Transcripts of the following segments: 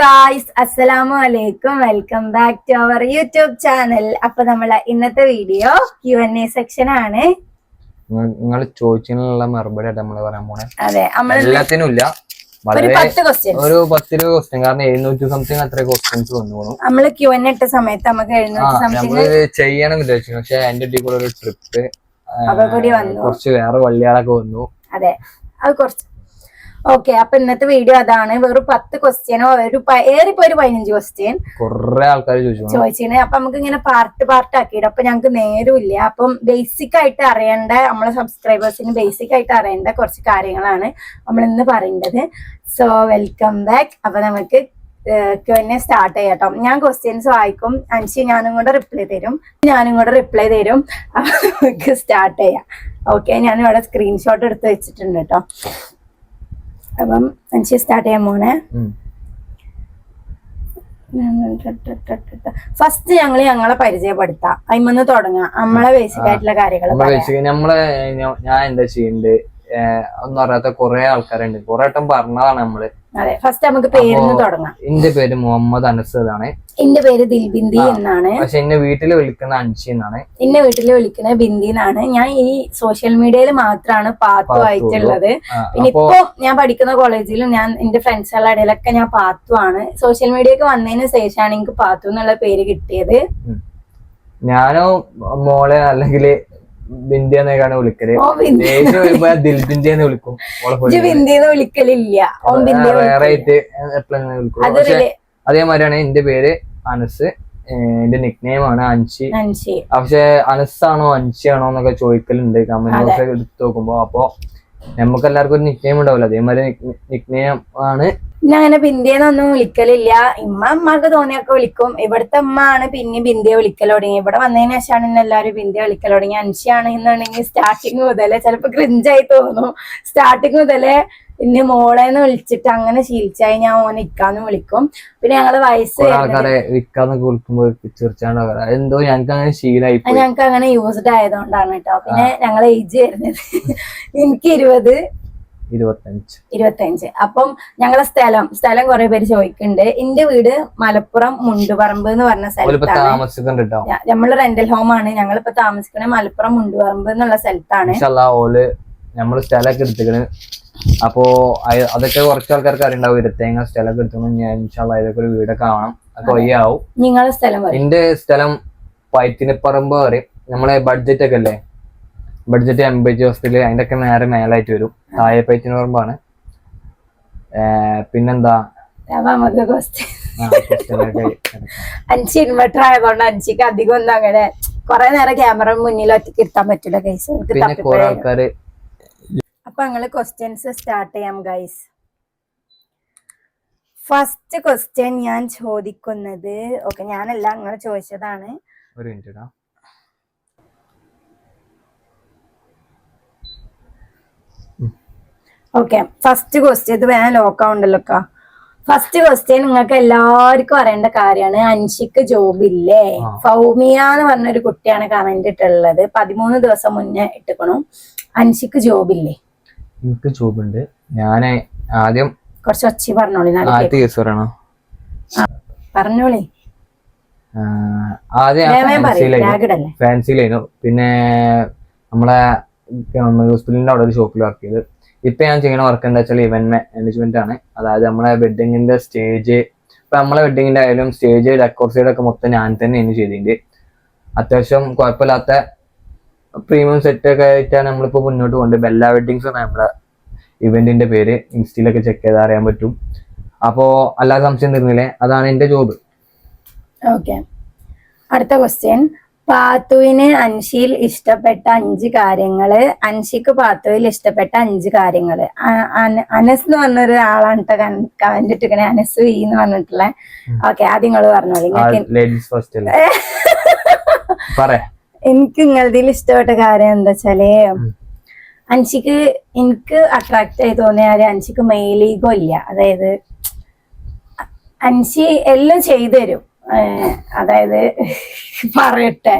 Guys, അസ്സലാമു അലൈക്കും. Welcome back to our YouTube channel. അപ്പൊ നമ്മളെ ഇന്നത്തെ വീഡിയോ Q&A സെക്ഷൻ ആണ്. നിങ്ങൾ ചോദിച്ചതിനുള്ള മറുപടി നമ്മള് പറയാൻ പോണേ. അതെ, എല്ലാത്തിനും ഇല്ല, ഒരു 10 ക്വസ്റ്റ്യൻ, ഒരു 10 ക്വസ്റ്റ്യൻ. കാരണം 700 സംതിങ് അത്ര ക്വസ്റ്റ്യൻസ് വന്നു. നമ്മള് Q&A ഇട്ട സമയത്ത് നമുക്ക് 700 സംതിങ് ചെയ്യണം വിചാരിച്ചു. പക്ഷെ എന്റെ ഇടയിൽ കൂടെ ഒരു ട്രിപ്പ് വന്നു, കുറച്ച് വേറെ വള്ളിയാളൊക്കെ വന്നു. അതെ, അത് കുറച്ച് ഓക്കെ. അപ്പൊ ഇന്നത്തെ വീഡിയോ അതാണ്. വെറും 10 ക്വസ്റ്റ്യനോ ഏറിപ്പോ ഒരു 15 ക്വസ്റ്റ്യൻ കുറെ ആൾക്കാർ ചോദിച്ചിരുന്നു. അപ്പൊ നമുക്ക് ഇങ്ങനെ പാർട്ട് ആക്കിയിട്ട് അപ്പൊ ഞങ്ങക്ക് നേരമില്ല. അപ്പം ബേസിക് ആയിട്ട് അറിയേണ്ട, നമ്മളെ സബ്സ്ക്രൈബേഴ്സിന് ബേസിക് ആയിട്ട് അറിയേണ്ട കുറച്ച് കാര്യങ്ങളാണ് നമ്മൾ ഇന്ന് പറയേണ്ടത്. So welcome back. അപ്പൊ നമുക്ക് Q&A സ്റ്റാർട്ട് ചെയ്യാട്ടോ. ഞാൻ ക്വസ്റ്റ്യൻസ് വായിക്കും, അൻഷി ഞാനും കൂടെ റിപ്ലൈ തരും. അപ്പൊ നമുക്ക് സ്റ്റാർട്ട് ചെയ്യാം. ഓക്കെ, ഞാനിവിടെ സ്ക്രീൻഷോട്ട് എടുത്ത് വെച്ചിട്ടുണ്ട് കേട്ടോ. അപ്പം അൻഷി സ്റ്റാർട്ട് ചെയ്യാൻ പോണേ. ഫസ്റ്റ് ഞങ്ങളെ പരിചയപ്പെടുത്താം, അതിമന്ന് തുടങ്ങാം. നമ്മളെ ബേസിക് ആയിട്ടുള്ള കാര്യങ്ങൾ. ഞാൻ എന്താ ചെയ്യണ്ട് ഒന്നും അറിയാത്ത കുറെ ആൾക്കാരുണ്ട്. കുറെ വട്ടം പറഞ്ഞതാണ് നമ്മള്. അതെ, ഫസ്റ്റ് നമുക്ക് പേരിന്ന് തുടങ്ങാം. എന്റെ പേര് മുഹമ്മദ് അനസ് എന്നാണ്. എന്റെ പേര് ദിൽബിന്ദി എന്നാണ്. പക്ഷെ എന്നെ വീട്ടില് വിളിക്കുന്ന അൻഷി എന്നാണ്. എന്നെ വീട്ടില് വിളിക്കുന്നത് ബിന്ദി എന്നാണ്. ഞാൻ ഈ സോഷ്യൽ മീഡിയയിൽ മാത്രമാണ് പാത്തു ആയിട്ടുള്ളത്. പിന്നെ ഇപ്പൊ ഞാൻ പഠിക്കുന്ന കോളേജിലും ഞാൻ എന്റെ ഫ്രണ്ട്സുകളുടെ ഇടയിലൊക്കെ ഞാൻ പാത്തു ആണ്. സോഷ്യൽ മീഡിയക്ക് വന്നതിന് ശേഷമാണ് എനിക്ക് പാത്തു എന്നുള്ള പേര് കിട്ടിയത്. ഞാനോ മോളെ അല്ലെങ്കിൽ ബിന്ദിയെന്നൊക്കെയാണ് വിളിക്കല്. ദിൽബിന്ദിയെന്ന് വിളിക്കും. ബിന്ദിന്ന് വിളിക്കലില്ല, അതേമാതിരിയാണ് എന്റെ പേര് അനസ്. എന്റെ നിക് നെയിം ആണ് അൻഷി. പക്ഷെ അനസാണോ അൻഷിയാണോ എന്നൊക്കെ ചോദിക്കലുണ്ട് കമന്റ് ബോക്സ് എടുത്ത് നോക്കുമ്പോ. അപ്പൊ നമുക്ക് എല്ലാവർക്കും ഒരു നിക് നെയിം ഉണ്ടാവില്ല, അതേമാതിരി നിക് നെയിം ആണ്. പിന്നെ അങ്ങനെ ബിന്ദിയെന്നൊന്നും വിളിക്കലില്ല. അമ്മക്ക് തോന്നിയൊക്കെ വിളിക്കും. ഇവിടുത്തെ അമ്മ ആണ് പിന്നെ ബിന്ദിയെ വിളിക്കൽ തുടങ്ങി. ഇവിടെ വന്നതിന് ശേഷമാണ് എല്ലാവരും ബിന്ദിയെ വിളിക്കൽ തുടങ്ങി. അൻഷിയാണ് എന്നുണ്ടെങ്കിൽ സ്റ്റാർട്ടിങ് മുതലേ ചിലപ്പോ ക്രിഞ്ചായി തോന്നും. സ്റ്റാർട്ടിങ് മുതലേ ഇന്ന് മോളേന്ന് വിളിച്ചിട്ട് അങ്ങനെ ശീലിച്ചായി. ഞാൻ ഓനെ ഇക്കാന്ന് വിളിക്കും. പിന്നെ ഞങ്ങള് വയസ്സ് എന്തോ ഞങ്ങൾക്ക് അങ്ങനെ ശീലമായി, ഞങ്ങൾക്ക് അങ്ങനെ യൂസ്ഡ് ആയതുകൊണ്ടാണ് കേട്ടോ. പിന്നെ ഞങ്ങളെ ഏജ് വരുന്നത് എനിക്ക് 25. അപ്പം ഞങ്ങളെ സ്ഥലം കുറെ പേര് ചോദിക്കുന്നുണ്ട്. എന്റെ വീട് മലപ്പുറം മുണ്ടുപറമ്പ് എന്ന് പറഞ്ഞ സ്ഥലത്താണ്. നമ്മള് റെന്റൽ ഹോം ആണ്. ഞങ്ങളിപ്പോ താമസിക്കുന്നത് മലപ്പുറം മുണ്ടുപറമ്പ് എന്നുള്ള സ്ഥലത്താണ്. നമ്മള് സ്ഥലമൊക്കെ എടുത്തിക്കണ്. അപ്പോ അതൊക്കെ കുറച്ച് ആൾക്കാർക്ക് അറിയണ്ടാവും. ഇരുത്തേങ്ങ സ്ഥലമൊക്കെ എടുത്തു. ഞാൻ ഇൻഷാല്ലാ ഇതൊക്കെ ഒരു വീടൊക്കെ കാണാം. അതൊക്കെ വയ്യാവും. നിങ്ങളുടെ സ്ഥലം? എന്റെ സ്ഥലം പൈത്തിനിപ്പറമ്പ് പറയും. നമ്മളെ ബഡ്ജറ്റ് ഒക്കെ അല്ലേ, ബഡ്ജറ്റ് MBG ഹോസ്പിറ്റല്, അതിന്റെ ഒക്കെ നേരെ മേലായിട്ട് വരും. താഴെ പൈത്തിനിപ്പറമ്പാണ്. പിന്നെന്താ, അൻഷി ഇൻവെർട്ടർ ആയതുകൊണ്ട് അൻഷിക്ക് അധികം ഒന്നും അങ്ങനെ കൊറേ നേരം ക്യാമറ മുന്നിൽ ഒറ്റയ്ക്ക് ഇരുത്താൻ പറ്റില്ല ഗൈസ്. അപ്പൊ ഞങ്ങള് ക്വസ്റ്റ്യൻസ് സ്റ്റാർട്ട് ചെയ്യാം ഗൈസ്. ഫസ്റ്റ് ക്വസ്റ്റ്യൻ ഞാൻ ചോദിക്കുന്നത്, ഓക്കെ ഞാനല്ല അങ്ങനെ ചോദിച്ചതാണ്. ഒരു മിനിറ്റ്. ഓക്കെ, ഫസ്റ്റ് ക്വസ്റ്റ്യൻ, ഇത് വേണം ലോക്കാവുണ്ടല്ലോ. ഫസ്റ്റ് ക്വസ്റ്റ്യൻ നിങ്ങൾക്ക് എല്ലാവർക്കും അറിയേണ്ട കാര്യമാണ്. അൻഷിക്ക് ജോബ് ഇല്ലേ? ഫൗമിയ എന്ന് പറഞ്ഞൊരു കുട്ടിയാണ് കമന്റ് ഇട്ടുള്ളത്. 13 ദിവസം മുന്നേ ഇട്ടിക്കണു. അൻഷിക്ക് ജോബ് ഇല്ലേ? എനിക്ക് ജോബ് ഉണ്ട്. ഞാൻ ആദ്യം കുറച്ച് ഒച്ചി പറഞ്ഞോളി. പറഞ്ഞോളി. ആദ്യം ഫാൻസിയിലായിരുന്നു. പിന്നെ നമ്മളെ ഹോസ്പിറ്റലിന്റെ അവിടെ ഒരു ഷോപ്പിൽ വർക്ക് ചെയ്ത്. ഇപ്പൊ ഞാൻ ചെയ്യുന്ന വർക്ക് എന്താ വെച്ചാൽ ഇവന്റ് മാനേജ്മെന്റ് ആണ്. അതായത് നമ്മളെ വെഡിങ്ങിന്റെ സ്റ്റേജ്, ഇപ്പൊ നമ്മളെ വെഡിങ്ങിന്റെ ആയാലും സ്റ്റേജ് ഡെക്കോർ സൈഡ് ഒക്കെ മൊത്തം ഞാൻ തന്നെയാണ് ചെയ്തിട്ടുണ്ട്. അത്യാവശ്യം കുഴപ്പമില്ലാത്ത പ്രീമിയം സെറ്റ് ഒക്കെ ആയിട്ടാണ് നമ്മളിപ്പോ മുന്നോട്ട് പോകുന്നത്. ബെല്ല വെഡിങ്സ് ആണ് നമ്മുടെ ഇവന്റിന്റെ പേര്. ഇൻസ്റ്റയിലൊക്കെ ചെക്ക് ചെയ്താൽ അറിയാൻ പറ്റും. അപ്പോ അല്ലാതെ സംശയം തീർന്നില്ലേ, അതാണ് എന്റെ ജോബ്. ഓക്കെ, അടുത്ത ക്വസ്റ്റ്യൻ. പാത്തുവിന് അൻഷിയിൽ ഇഷ്ടപ്പെട്ട 5 കാര്യങ്ങള്. അൻഷിക്ക് പാത്തുവിൽ ഇഷ്ടപ്പെട്ട 5 കാര്യങ്ങള്. അനസ് എന്ന് പറഞ്ഞൊരു ആളാണ് കമന്റ് ഇട്ടിക്കണേ, അനസ് വി എന്ന് പറഞ്ഞിട്ടുള്ള. ഓക്കെ, ആദ്യം നിങ്ങള് പറഞ്ഞോളൂ. എനിക്ക് നിങ്ങളതിൽ ഇഷ്ടപ്പെട്ട കാര്യം എന്താ വെച്ചാല്, അൻഷിക്ക് എനിക്ക് അട്രാക്ട് ആയി തോന്നിയ അൻഷിക്ക് മെയിലീഗോ ഇല്ല. അതായത് അൻഷി എല്ലാം ചെയ്തു തരും. അതായത് പറയട്ടെ,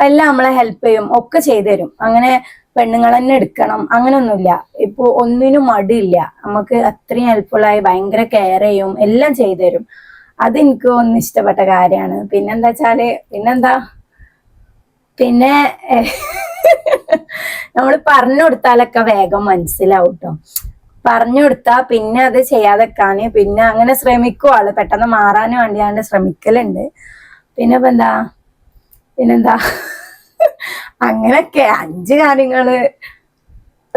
എല്ലാം നമ്മളെ ഹെൽപ്പ് ചെയ്യും, ഒക്കെ ചെയ്തു തരും. അങ്ങനെ പെണ്ണുങ്ങൾ തന്നെ എടുക്കണം അങ്ങനൊന്നുമില്ല. ഇപ്പൊ ഒന്നിനും മടിയില്ല, നമുക്ക് അത്രയും ഹെൽപ്ഫുള്ളായി ഭയങ്കര കെയർ ചെയ്യും, എല്ലാം ചെയ്തു തരും. അതെനിക്ക് ഒന്ന് ഇഷ്ടപ്പെട്ട കാര്യമാണ്. പിന്നെന്താ വെച്ചാല് പിന്നെ നമ്മൾ പറഞ്ഞു കൊടുത്താലൊക്കെ വേഗം മനസ്സിലാവും കേട്ടോ. പറഞ്ഞു കൊടുത്താ പിന്നെ അത് ചെയ്യാതെക്കാന് പിന്നെ അങ്ങനെ ശ്രമിക്കും ആള്, പെട്ടെന്ന് മാറാൻ വേണ്ടിയാണ്ട് ശ്രമിക്കലുണ്ട്. പിന്നെന്താ അങ്ങനൊക്കെ 5 കാര്യങ്ങള്.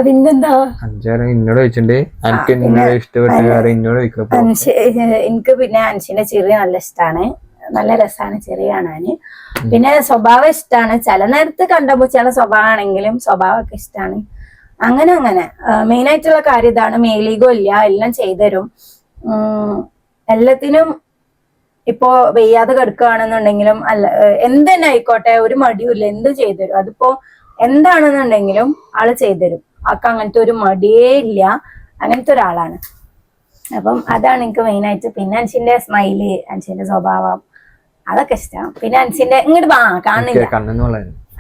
പിന്നെന്താ 5 കാര്യം എന്നോട് ചോദിച്ചിട്ടുണ്ട്. ഇഷ്ടപ്പെട്ട കാര്യം എന്നോട് എനിക്ക് പിന്നെ അൻഷിന്റെ ചിരി നല്ല ഇഷ്ടാണ്, നല്ല രസാണ് ചിരി കാണാന്. പിന്നെ സ്വഭാവം ഇഷ്ടാണ്, ചില നേരത്ത് കണ്ടപ്പോ ചില സ്വഭാവമാണെങ്കിലും സ്വഭാവമൊക്കെ ഇഷ്ടാണ്. അങ്ങനെ മെയിൻ ആയിട്ടുള്ള കാര്യം ഇതാണ്. മേലീഗോ ഇല്ല, എല്ലാം ചെയ്തരും. എല്ലാത്തിനും ഇപ്പോ വെയ്യാതെ കിടക്കുകയാണെന്നുണ്ടെങ്കിലും എന്ത് തന്നെ ആയിക്കോട്ടെ ഒരു മടിയുമില്ല, എന്ത് ചെയ്തരും. അതിപ്പോ എന്താണെന്നുണ്ടെങ്കിലും ആള് ചെയ്തരും. ആൾക്ക് അങ്ങനത്തെ ഒരു മടിയേ ഇല്ല, അങ്ങനത്തെ ഒരാളാണ്. അപ്പം അതാണ് എനിക്ക് മെയിൻ ആയിട്ട്. പിന്നെ അൻഷിന്റെ സ്മൈല്, അൻഷിന്റെ സ്വഭാവം അതൊക്കെ ഇഷ്ടം. പിന്നെ അൻഷിന്റെ ഇങ്ങോട്ട് കാണില്ല,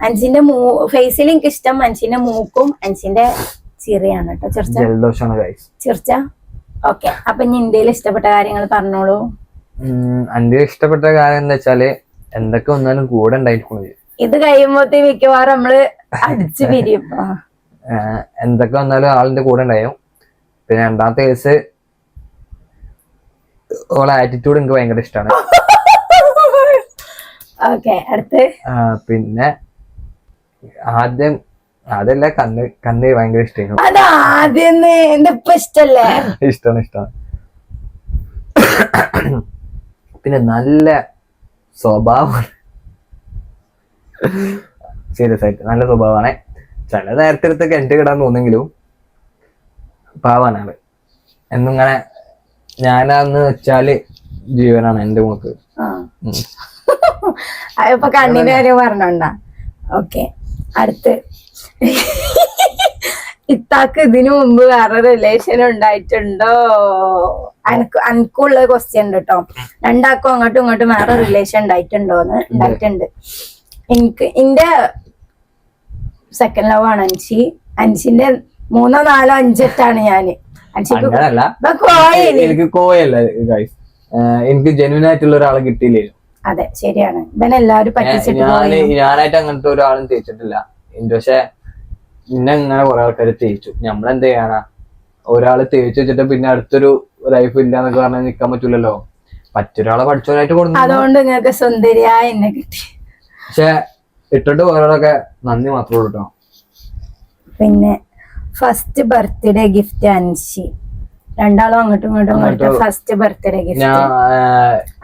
അൻഷിന്റെ ഫേസിൽ എനിക്ക് ഇഷ്ടം അൻഷിന്റെ മൂക്കും അൻഷിന്റെ ചിറിയാണ് കേട്ടോ. ചിർച്ച ഓക്കെ. അപ്പൊ ഇനി ഇന്ത്യയിൽ ഇഷ്ടപ്പെട്ട കാര്യങ്ങൾ പറഞ്ഞോളൂ. എന്റെ ഇഷ്ടപ്പെട്ട കാര്യം എന്താ വെച്ചാല് എന്തൊക്കെ വന്നാലും കൂടെ ഉണ്ടായിരിക്കുന്നത്. ഇത് കഴിയുമ്പോഴത്തേ മിക്കവാറും നമ്മള് അടിച്ചു പിരിയും. എന്തൊക്കെ വന്നാലും ആളിന്റെ കൂടെ ഉണ്ടായും. പിന്നെ രണ്ടാമത്തെ കേസ് ഓളെ ആറ്റിറ്റ്യൂഡ് എനിക്ക് ഭയങ്കര ഇഷ്ടമാണ്. പിന്നെ അതല്ല കണ്ണ് ഭയങ്കര ഇഷ്ടമാണ്. ഇഷ്ടമാണ്. പിന്നെ നല്ല സ്വഭാവമാണ്, സീരിയസ് ആയിട്ട് നല്ല സ്വഭാവമാണ്. ചില നേരത്തിലത്തൊക്കെ എന്റെ കിടാൻ തോന്നെങ്കിലും പാവാണ് ആള്. എന്നിങ്ങനെ ഞാനാന്ന് വെച്ചാല് ജീവനാണ് എന്റെ മോക്ക്. ഇപ്പൊ കണ്ണിന്റെ കാര്യം പറഞ്ഞോണ്ടാ. ഓക്കെ, അടുത്ത് ഇത്താക്ക് ഇതിനു മുമ്പ് വേറെ റിലേഷൻ ഉണ്ടായിട്ടുണ്ടോ? അനക്കുള്ള ക്വസ്റ്റ്യൻ ഉണ്ട് കേട്ടോ. രണ്ടാക്കും അങ്ങോട്ടും ഇങ്ങോട്ടും വേറെ റിലേഷൻ ഉണ്ടായിട്ടുണ്ടോന്ന്. ഉണ്ടായിട്ടുണ്ട്. എന്റെ സെക്കൻഡ് ലവ് ആണ് അൻഷി. അൻഷിന്റെ 3, 4, 5 ഞാന്. എനിക്ക് ജെന്യൂൻ ആയിട്ടുള്ള ഒരാളെ കിട്ടിയില്ലേ. അതെ, ശരിയാണ്. ഇവനെല്ലാവരും പറ്റിച്ചിട്ട് ഞാനായിട്ട് അങ്ങനത്തെ ഒരാളും തേച്ചിട്ടില്ല. പക്ഷെ പിന്നെ ഇങ്ങനെ കുറെ ആൾക്കാര് തേച്ചു. നമ്മളെന്ത് ചെയ്യാനാ, ഒരാള് തേച്ച് വെച്ചിട്ട് പിന്നെ അടുത്തൊരു ലൈഫ് ഇല്ല എന്നൊക്കെ പറഞ്ഞാൽ നിക്കാൻ പറ്റൂലല്ലോ. മറ്റൊരാളെ പഠിച്ചവരായിട്ട് കൊടുത്തു. അതുകൊണ്ട് നിങ്ങൾക്ക് സുന്ദരിയായ എന്നെ കിട്ടി. പക്ഷെ ഇട്ടിട്ട് പോയവരൊക്കെ നന്ദി മാത്രമേ ഉള്ളൂ കേട്ടോ. പിന്നെ ഫസ്റ്റ് ബർത്ത്ഡേ ഗിഫ്റ്റ് അൻഷി. രണ്ടാളും അങ്ങോട്ടും ഇങ്ങോട്ടും ഫസ്റ്റ് ബർത്ത്ഡേ ഗിഫ്റ്റ്.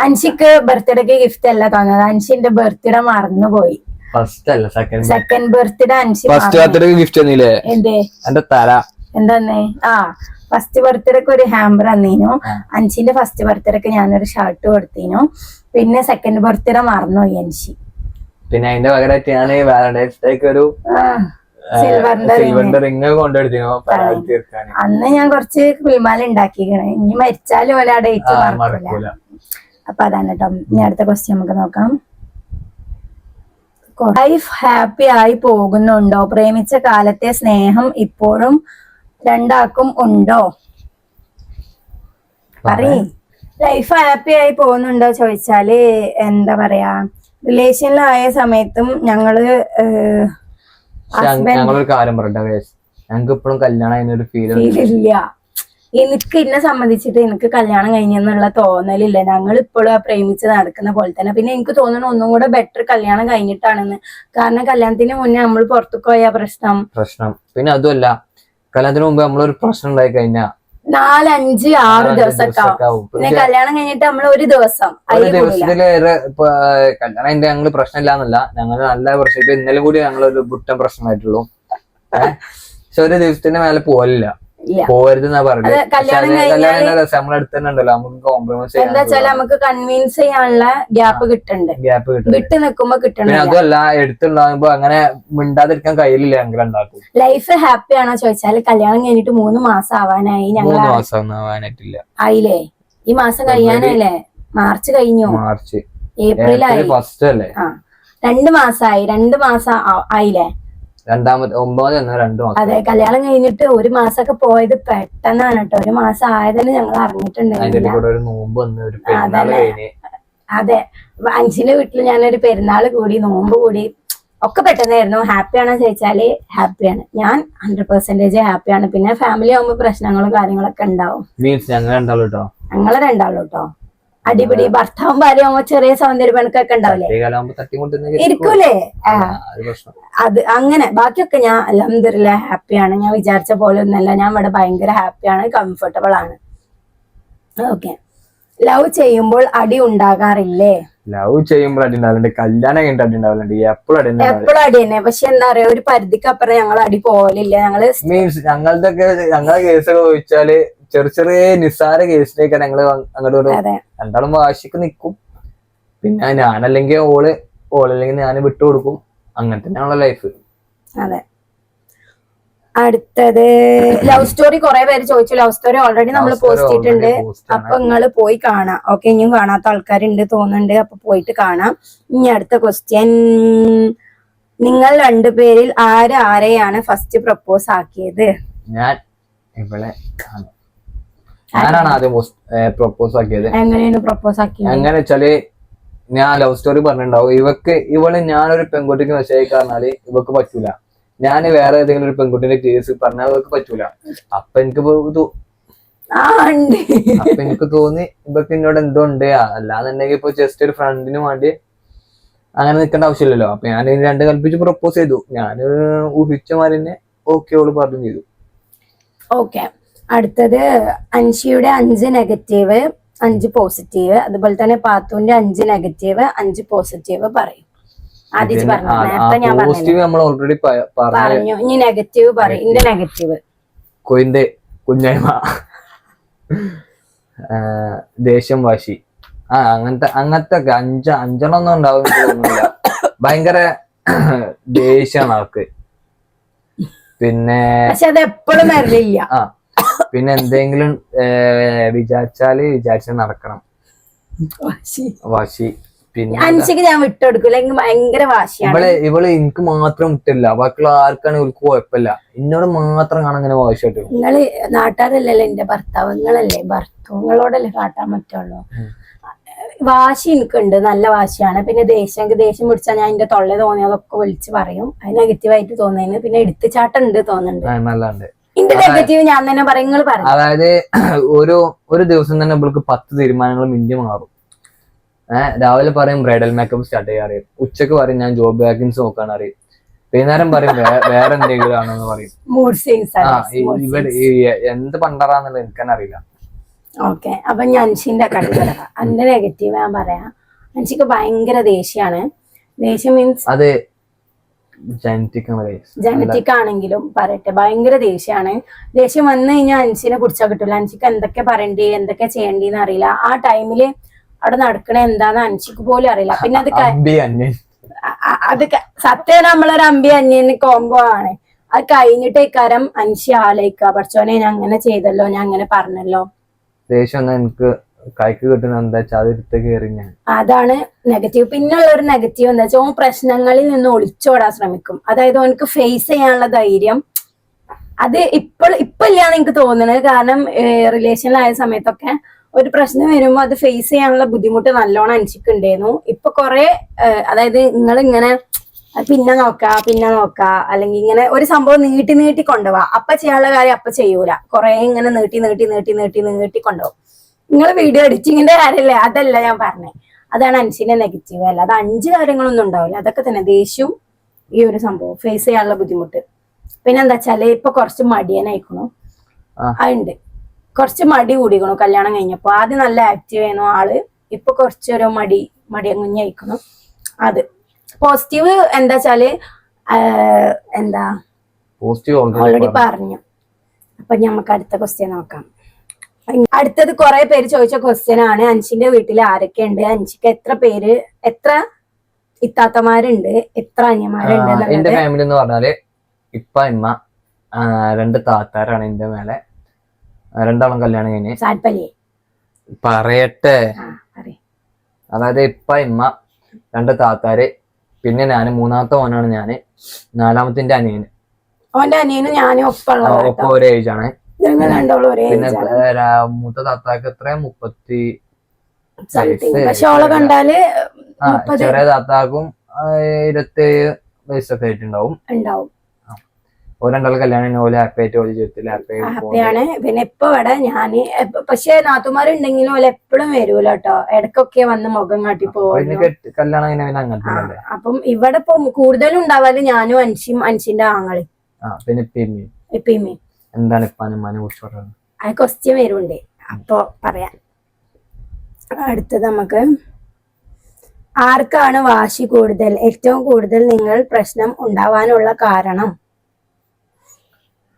അൻഷിക്ക് ബർത്ത്ഡേക്ക് ഗിഫ്റ്റ് അല്ല തന്നത്, അൻഷിന്റെ ബർത്ത്ഡേ മറന്നുപോയി. സെക്കൻഡ് ബർത്ത്ഡേ അൻഷി എന്താന്നേ ഫസ്റ്റ് ബർത്ത്ഡേക്ക് ഒരു ഹാമ്പർ തന്നീനു. അൻഷിന്റെ ഫസ്റ്റ് ബർത്ത്ഡേക്ക് ഞാനൊരു ഷർട്ട് കൊടുത്തീനു. പിന്നെ സെക്കൻഡ് ബർത്ത്ഡേ മറന്നുപോയി അൻഷി. പിന്നെ അതിന്റെ പകരമായിട്ട് ഞാൻ വാലന്റൈൻസ് ഡേക്ക് ഒരു സിൽവറിന്റെ റിംഗ് കൊണ്ടെടുത്തിനു. അന്ന് ഞാൻ കുറച്ച് കുളിമാല ഉണ്ടാക്കിക്കണേ. ഇനി മരിച്ചാലും ഓല ഡേറ്റ് മറക്കൂല. അപ്പൊ അതാണ് കേട്ടോ. ഇനി അടുത്ത ക്വസ്റ്റ്യൻ നമുക്ക് നോക്കാം. ലൈഫ് ഹാപ്പി ആയി പോകുന്നുണ്ടോ? പ്രേമിച്ച കാലത്തെ സ്നേഹം ഇപ്പോഴും രണ്ടാക്കും ഉണ്ടോ? പറയ്. ലൈഫ് ഹാപ്പി ആയി പോകുന്നുണ്ടോ ചോദിച്ചാല് എന്താ പറയാ, റിലേഷനിലായ സമയത്തും ഞങ്ങളൊരു കാര്യം പറയട്ടെ, ഞങ്ങൾക്ക് ഇപ്പോഴും കല്യാണം അതിനൊരു ഫീലില്ല. എനിക്ക് എന്നെ സംബന്ധിച്ചിട്ട് എനിക്ക് കല്യാണം കഴിഞ്ഞെന്നുള്ള തോന്നലില്ല. ഞങ്ങൾ ഇപ്പോഴും ആ പ്രേമിച്ച് നടക്കുന്ന പോലെ തന്നെ. പിന്നെ എനിക്ക് തോന്നുന്നു ഒന്നും കൂടെ ബെറ്റർ കല്യാണം കഴിഞ്ഞിട്ടാണെന്ന്. കാരണം കല്യാണത്തിന് മുന്നേ നമ്മൾ പുറത്തേക്ക് പോയ പ്രശ്നം. പിന്നെ അതുമല്ല, കല്യാണത്തിന് മുമ്പ് നമ്മളൊരു പ്രശ്നം ഉണ്ടായി കഴിഞ്ഞാൽ 4, 5, 6 ദിവസമൊക്കെ ആവും. പിന്നെ കല്യാണം കഴിഞ്ഞിട്ട് നമ്മൾ ഒരു ദിവസത്തിലേറെ കല്യാണം അതിന്റെ ഞങ്ങള് പ്രശ്നമില്ലാന്നല്ല, ഞങ്ങള് നല്ല പ്രശ്നം. ഇപ്പൊ ഇന്നലെ കൂടി ഞങ്ങളൊരു ബുട്ടൻ പ്രശ്നമായിട്ടുള്ളൂ. പക്ഷെ ഒരു ദിവസത്തിന്റെ മേലെ പോലില്ല, പോകരുതെന്നാ പറഞ്ഞത്. നമ്മളടുത്ത് തന്നെ ഉണ്ടല്ലോ, നമുക്ക് കോംപ്രമൈസ് എന്താ വെച്ചാൽ നമുക്ക് കൺവിൻസ് ചെയ്യാനുള്ള ഗ്യാപ്പ് കിട്ടുന്നുണ്ട്. വിട്ട് നിൽക്കുമ്പോ കിട്ടണം. അതുമല്ല, എടുത്തുണ്ടാകുമ്പോ അങ്ങനെ മിണ്ടാതിരിക്കാൻ കഴിയില്ല. ഞങ്ങൾ ഉണ്ടാക്കും. ലൈഫ് ഹാപ്പി ആണോ ചോദിച്ചാൽ കല്യാണം കഴിഞ്ഞിട്ട് 3 മാസം ആവാനായി. 3 മാസം ആവാനായിട്ടില്ല. ആയില്ലേ? ഈ മാസം കഴിയാനല്ലേ? മാർച്ച് കഴിഞ്ഞു, ഏപ്രിൽ ആയി. 1 അല്ലേ? 2 മാസമായി. 2 മാസം ആയില്ലേ? രണ്ടാമത്തെ 9 എന്ന 2 മാസം. അതെ, കല്യാണം കഴിഞ്ഞിട്ട് 1 മാസമൊക്കെ പോയത് പെട്ടെന്നാണ് കേട്ടോ. 1 മാസം ആയതിന് ഞങ്ങൾ അറിഞ്ഞിട്ടുണ്ടായിരുന്നില്ല. അതിന്റെ കൂടെ ഒരു നോമ്പ് വന്ന് ഒരു പെരുന്നാൾ കഴിഞ്ഞ്. അതെ, അഞ്ചിന്റെ വീട്ടിൽ ഞാനൊരു പെരുന്നാൾ കൂടി, നോമ്പ് കൂടി, ഒക്കെ പെട്ടെന്നായിരുന്നു. ഹാപ്പിയാണോ ചോദിച്ചാല് ഹാപ്പിയാണ്. ഞാൻ 100% ഹാപ്പിയാണ്. പിന്നെ ഫാമിലി ആവുമ്പോ പ്രശ്നങ്ങളും കാര്യങ്ങളൊക്കെ ഉണ്ടാവും. മീൻസ് ഞങ്ങൾ രണ്ടാളും കേട്ടോ. ഞങ്ങള് രണ്ടാളും കേട്ടോ അടിപിടി. ഭർത്താവും ഭാര്യ ആവുമ്പോ ചെറിയ സൗന്ദര്യ പണക്കൊക്കെ ഉണ്ടാവില്ലേ, ഇരിക്കൂലേ? അത് അങ്ങനെ. ബാക്കിയൊക്കെ ഞാൻ അൽഹംദുലില്ലാഹ് ഹാപ്പിയാണ്. ഞാൻ വിചാരിച്ച പോലെ ഒന്നല്ല. ഞാൻ ഇവിടെ ഭയങ്കര ഹാപ്പിയാണ്, കംഫർട്ടബിൾ ആണ്. ഓക്കെ. ലവ് ചെയ്യുമ്പോൾ അടി ഉണ്ടാകാറില്ലേ? ലവ് ചെയ്യുമ്പോൾ അടി ഉണ്ടാവില്ല, കല്യാണം കഴിഞ്ഞിട്ട് അടി ഉണ്ടാവില്ല, എപ്പോഴും അടി തന്നെ. പക്ഷെ എന്താ പറയാ, ഒരു പരിധിക്ക് അപ്പുറം ഞങ്ങൾ അടി പോലില്ല. ഞങ്ങള് മീൻസ് ഞങ്ങളുടെ കേസൊക്കെ ചോദിച്ചാല് ചെറിയ ചെറിയ നിസ്സാര കേസിലേക്ക് ഞങ്ങള് അങ്ങോട്ട് രണ്ടാളും വാശിക്ക് നിക്കും. പിന്നെ ഞാനല്ലെങ്കിൽ ഓളല്ലെങ്കിൽ ഞാൻ വിട്ടുകൊടുക്കും. അങ്ങനെ തന്നെയാണല്ലോ ലൈഫ്. അതെ. അടുത്തത് ലവ് സ്റ്റോറി. കുറെ പേര് ചോദിച്ചു. ലവ് സ്റ്റോറി ഓൾറെഡി നമ്മൾ പോസ്റ്റ് ചെയ്തിട്ടുണ്ട്. അപ്പൊ നിങ്ങള് പോയി കാണാം. ഓക്കെ, ഇനിയും കാണാത്ത ആൾക്കാരുണ്ട് തോന്നുന്നുണ്ട്. അപ്പൊ പോയിട്ട് കാണാം. ഇനി അടുത്ത ക്വസ്റ്റ്യൻ, നിങ്ങൾ 2 പേരിൽ ആരെയാണ് ഫസ്റ്റ് പ്രപ്പോസ് ആക്കിയത്? ഞാനാണ് ആദ്യം പ്രപ്പോസ് ആക്കിയത്. എങ്ങനെയാണ് പ്രപ്പോസ് ആക്കിയത്? എങ്ങനെ വെച്ചാല്, ഞാൻ ലവ് സ്റ്റോറി പറഞ്ഞിട്ടുണ്ടാവും. ഇവള് ഞാനൊരു പെൺകുട്ടിക്ക് മെസ്സേജ് അയക്കാറിഞ്ഞാല് ഇവക്ക് പറ്റൂല. ഞാൻ വേറെ ഏതെങ്കിലും ഒരു പെൺകുട്ടിന്റെ കേസ് പറഞ്ഞാൽ അവർക്ക് പറ്റൂല. അപ്പൊ എനിക്ക് തോന്നി ഇവക്ക് എന്നോട് എന്തോ ഉണ്ട്. അല്ലാന്നുണ്ടെങ്കിൽ ഇപ്പൊ ജസ്റ്റ് ഒരു ഫ്രണ്ടിന് വേണ്ടി അങ്ങനെ നിൽക്കേണ്ട ആവശ്യമില്ലല്ലോ. അപ്പൊ ഞാൻ 2 കൽപ്പിച്ച് പ്രപ്പോസ് ചെയ്തു. ഞാൻ ഊഹിച്ച മാതിരി തന്നെ ഓക്കെ ഓള് പറഞ്ഞു ചെയ്തു. ഓക്കെ. അടുത്തത് അൻഷിയുടെ 5 നെഗറ്റീവ് 5 പോസിറ്റീവ്, അതുപോലെ തന്നെ പാത്തുവിന്റെ 5 നെഗറ്റീവ് 5 പോസിറ്റീവ് പറയും. ആദ്യം പറഞ്ഞു. ഇനി നെഗറ്റീവ് പറയും. ഇന്റെ നെഗറ്റീവ് കുഞ്ഞയ്മ, ദേഷ്യം, വാശി, അങ്ങനത്തെ 5 ഒന്നും ഉണ്ടാവും തോന്നുന്നില്ല. ഭയങ്കര ദേഷ്യമാണ് ആൾക്ക്. പിന്നെ അത് എപ്പോഴും വരില്ല. പിന്നെ എന്തെങ്കിലും വിചാരിച്ച നടക്കണം, വാശി. പിന്നെ അൻഷിക്ക് ഞാൻ വിട്ടുകൊടുക്കൂല, ഭയങ്കര വാശിയാണ്. ഇവള് എനിക്ക് മാത്രം വിട്ടില്ല, ബാക്കിയുള്ള ആർക്കാണ് ഇവൾക്ക് കുഴപ്പമില്ല. എന്നോട് മാത്രം കാണാൻ അങ്ങനെ വാശിയായിട്ട്. നിങ്ങള് നാട്ടാരല്ലല്ലോ എന്റെ ഭർത്താവ്, നിങ്ങളല്ലേ ഭർത്താവുങ്ങളോടല്ലേ കാട്ടാൻ പറ്റുള്ളൂ. വാശി എനിക്കുണ്ട്, നല്ല വാശിയാണ്. പിന്നെ ദേഷ്യം പിടിച്ചാൽ ഞാൻ എന്റെ തൊള്ള തോന്നിയതൊക്കെ വിളിച്ച് പറയും. അത് നെഗറ്റീവായിട്ട് തോന്നുന്നതിന്. പിന്നെ എടുത്തുചാട്ടം ഉണ്ട് തോന്നുന്നുണ്ട്. എന്റെ നെഗറ്റീവ് ഞാൻ തന്നെ പറയും, നിങ്ങൾ പറയും. അതായത് ഒരു ദിവസം തന്നെ ഇവൾക്ക് 10 തീരുമാനങ്ങൾ മിന്നി മാറും. രാവിലെ പറയും ബ്രൈഡൽ മേക്കപ്പ് സ്റ്റാർട്ട് ചെയ്യാൻ അറിയും. ഉച്ചക്ക് പറയും ഞാൻ ജോബ് വാക്കൻസി നോക്കാൻ അറിയും. വൈകുന്നേരം പറയും വേറെ എന്തെങ്കിലും ആണെന്ന് പറയും. എന്ത് പണ്ടറാന്നുള്ളത് എനിക്കെന്നെ അറിയില്ല. ഓക്കെ. അപ്പൊ ഞാൻ അൻഷിന്റെ എന്റെ നെഗറ്റീവ് ഞാൻ പറയാം. അൻഷിക്ക് ഭയങ്കര ദേഷ്യാണ്. ദേഷ്യം മീൻസ് അത് ജനറ്റിക് ആണെങ്കിലും പറയട്ടെ, ഭയങ്കര ദേഷ്യാണ്. ദേഷ്യം വന്നു കഴിഞ്ഞാൽ അൻഷിനെ പിടിച്ചാൽ കിട്ടില്ല. അൻഷിക്ക് എന്തൊക്കെ പറയണ്ടേ, എന്തൊക്കെ ചെയ്യണ്ടേന്ന് അറിയില്ല. ആ ടൈമില് അവിടെ നടക്കണ എന്താന്ന് അൻഷിക്ക് പോലും അറിയില്ല. പിന്നെ അത് സത്യം നമ്മളൊരു അമ്പി അന്യന് കോംബോ ആണ്. അത് കഴിഞ്ഞിട്ടേക്കാരം അൻഷി ആലോചിക്കുക, പഠിച്ചോനെ ഞാൻ അങ്ങനെ ചെയ്തല്ലോ, ഞാൻ അങ്ങനെ പറഞ്ഞല്ലോ. ദേഷ്യം എനിക്ക് കൈക്ക് കിട്ടുന്ന എന്താ വെച്ചാൽ അതെടുത്ത് കയറി ഞാൻ. അതാണ് നെഗറ്റീവ്. പിന്നെയുള്ള ഒരു നെഗറ്റീവ് എന്താ വെച്ചാൽ ഓൻ പ്രശ്നങ്ങളിൽ നിന്ന് ഒളിച്ചോടാൻ ശ്രമിക്കും. അതായത് ഓനക്ക് ഫേസ് ചെയ്യാനുള്ള ധൈര്യം അത് ഇപ്പൊ ഇല്ലാന്ന് എനിക്ക് തോന്നുന്നത്. കാരണം റിലേഷനിലായ സമയത്തൊക്കെ ഒരു പ്രശ്നം വരുമ്പോ അത് ഫേസ് ചെയ്യാനുള്ള ബുദ്ധിമുട്ട് നല്ലോണം അനുഷ്ഠിക്കുന്നുണ്ടായിരുന്നു. ഇപ്പൊ കുറെ അതായത് നിങ്ങളിങ്ങനെ പിന്നെ നോക്ക അല്ലെങ്കിൽ ഇങ്ങനെ ഒരു സംഭവം നീട്ടി കൊണ്ടുപോവാ. അപ്പൊ ചെയ്യാനുള്ള കാര്യം അപ്പൊ ചെയ്യൂല. കുറെ ഇങ്ങനെ നീട്ടി കൊണ്ടുപോകും. നിങ്ങൾ വീഡിയോ എഡിറ്റിങ്ങിന്റെ കാര്യമല്ലേ, അതല്ല ഞാൻ പറഞ്ഞത്. അതാണ് അൻഷിന്റെ നെഗറ്റീവ്. അല്ല അത് 5 കാര്യങ്ങളൊന്നും ഉണ്ടാവില്ല. അതൊക്കെ തന്നെ ദേഷ്യവും ഈ ഒരു സംഭവം ഫേസ് ചെയ്യാനുള്ള ബുദ്ധിമുട്ട്. പിന്നെ എന്താ വെച്ചാല് ഇപ്പൊ കുറച്ച് മടിയനായിക്കണു. അതുണ്ട്, കുറച്ച് മടി കൂടിക്കണു. കല്യാണം കഴിഞ്ഞപ്പോ ആദ്യം നല്ല ആക്റ്റീവ് ആയിരുന്നു ആള്. ഇപ്പൊ കുറച്ചൊരു മടിയങ്ങുഞ്ഞയിക്കണു. അത് പോസിറ്റീവ് എന്താ വെച്ചാല് ഓൾറെഡി പറഞ്ഞു. അപ്പൊ നമുക്ക് അടുത്ത ക്വസ്റ്റ്യൻ നോക്കാം. അടുത്തത് കുറെ പേര് ചോദിച്ച ക്വസ്റ്റ്യൻ ആണ്. അൻഷിന്റെ വീട്ടിൽ ആരൊക്കെയുണ്ട്, അൻഷിക്ക് എത്ര ഇത്താത്തമാരുണ്ട്, എത്ര അനിയന്മാരുണ്ട്? എന്റെ ഫാമിലി എന്ന് പറഞ്ഞാല് ഇപ്പ ഇമ്മ 2 താത്താരാണ് എന്റെ മേലെ. 2 കല്യാണം കഴിഞ്ഞ്. പറയട്ടെ. അതായത് ഇപ്പ ഇമ്മ 2 താത്താര് പിന്നെ ഞാന് മൂന്നാമത്തെ ഓനാണ് ഞാന്, നാലാമത്തെ എന്റെ അനിയന്. ഓന്റെ അനിയനും ഞാനും ഒപ്പമുള്ള ഒപ്പം ഒരേ ഏജ് ആണ്. ഞങ്ങൾ രണ്ടോളം ഒരേ പിന്നെ മൂത്ത താത്താക്ക് എത്ര 30 പക്ഷെ ഓളെ കണ്ടാല് ചെറിയ താത്താക്കും 27 വയസ്സൊക്കെ ആയിട്ടുണ്ടാവും. ഓരോ കല്യാണം ഓല് ഹാപ്പി ആയിട്ട് ഓല് ജീവിതത്തിൽ ഹാപ്പിയാണ്. പിന്നെ ഇപ്പൊ ഇവിടെ ഞാന് പക്ഷെ നാത്തുമാരുണ്ടെങ്കിലും ഓല് എപ്പോഴും വരൂല കേട്ടോ, ഇടക്കൊക്കെ വന്ന് മുഖം കാട്ടി പോകും. കല്യാണം അപ്പം ഇവിടെ ഇപ്പൊ കൂടുതലും ഉണ്ടാവാല് ഞാനും അൻഷിന്റെ ആങ്ങളി പിന്നെ ഇപ്പിമ്മയും. എന്താണ് ഇപ്പാനുമ്മാനെ കുറിച്ച് പറയുന്നത്? ആ ക്വസ്റ്റ്യൻ വരുന്നുണ്ട്, അപ്പൊ പറയാം. അടുത്തത് നമുക്ക്, ആർക്കാണ് വാശി കൂടുതൽ? ഏറ്റവും കൂടുതൽ നിങ്ങൾ പ്രശ്നം ഉണ്ടാവാനുള്ള കാരണം?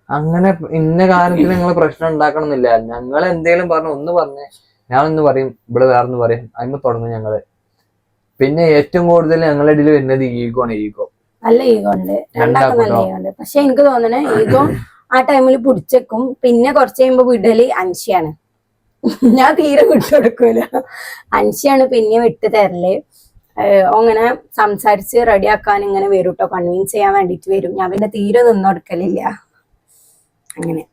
അങ്ങനെ ഇന്ന കാര്യത്തിൽ നിങ്ങൾ പ്രശ്നം ഉണ്ടാക്കണമെന്നില്ല. ഞങ്ങൾ എന്തേലും പറഞ്ഞു ഒന്ന് പറഞ്ഞ് ഞാനൊന്ന് പറയും, ഇവിടെ വേറൊന്ന് പറയും, അതിന് തുടങ്ങും ഞങ്ങള്. പിന്നെ ഏറ്റവും കൂടുതൽ ഞങ്ങളുടെ ഇടയിൽ വരുന്നത് ഈഗോ ആണ്. നല്ല ഈഗോ ഉണ്ട്, രണ്ടാക്കും നല്ല ഈഗോ ഉണ്ട്. പക്ഷെ എനിക്ക് തോന്നണേ ഈഗോ ആ ടൈമിൽ പിടിച്ചേക്കും, പിന്നെ കുറച്ച് കഴിയുമ്പോ വിടല് അൻഷിയാണ്. ഞാൻ തീരെ വിട്ടുകൊടുക്കൂല, അൻഷിയാണ് പിന്നെ വിട്ടു തരല്. അങ്ങനെ സംസാരിച്ച് റെഡിയാക്കാൻ ഇങ്ങനെ വരും കേട്ടോ, കൺവിൻസ് ചെയ്യാൻ വേണ്ടിട്ട് വരും. ഞാൻ പിന്നെ തീരെ നിന്നൊടുക്കലില്ല. അങ്ങനെ.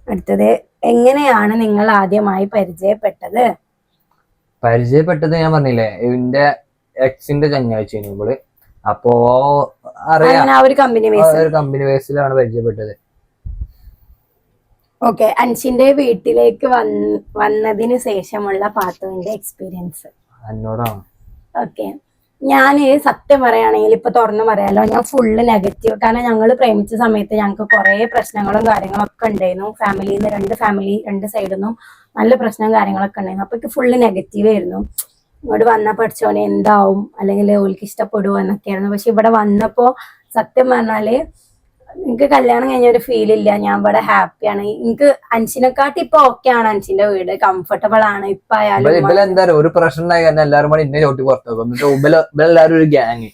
അടുത്തത്, എങ്ങനെയാണ് നിങ്ങൾ ആദ്യമായി പരിചയപ്പെട്ടത്? ഞാൻ പറഞ്ഞില്ലേ, എന്റെ എക്സിന്റെ ചങ്ങാഴ്ചയാണ് ഇവള്. അപ്പോ അറിയാം, ഒരു കമ്പനി ബേസിലാണ് പരിചയപ്പെട്ടത്. ഓക്കെ, അൻഷിന്റെ വീട്ടിലേക്ക് വന്നതിന് ശേഷമുള്ള പാത്തുവിന്റെ എക്സ്പീരിയൻസ് എന്നോടാണ്. ഓക്കെ, ഞാന് സത്യം പറയുകയാണെങ്കിൽ ഇപ്പൊ തുറന്നു പറയാലോ, ഞാൻ ഫുള്ള് നെഗറ്റീവ്. കാരണം ഞങ്ങൾ പ്രേമിച്ച സമയത്ത് ഞങ്ങൾക്ക് കുറെ പ്രശ്നങ്ങളും കാര്യങ്ങളൊക്കെ ഉണ്ടായിരുന്നു. ഫാമിലിന്ന് രണ്ട് സൈഡിൽ നിന്നും നല്ല പ്രശ്നവും കാര്യങ്ങളൊക്കെ ഉണ്ടായിരുന്നു. അപ്പൊ ഫുള്ള് നെഗറ്റീവ് ആയിരുന്നു. ഇങ്ങോട്ട് വന്ന പഠിച്ചോനെ എന്താവും, അല്ലെങ്കിൽ ഓൾക്ക് ഇഷ്ടപ്പെടുവോ എന്നൊക്കെയായിരുന്നു. പക്ഷെ ഇവിടെ വന്നപ്പോ സത്യം പറഞ്ഞാല് എനിക്ക് കല്യാണം കഴിഞ്ഞ ഒരു ഫീൽ ഇല്ല. ഞാൻ ഇവിടെ ഹാപ്പിയാണ്. എനിക്ക് അൻഷിനെക്കാട്ടി ഇപ്പൊ ഓക്കെ ആണ്. അൻഷിന്റെ വീട് കംഫർട്ടബിൾ ആണ്. ഇപ്പൊ ആയാലും ഒരു പ്രശ്നം എല്ലാവരും ഒരു ഗ്യാങ്.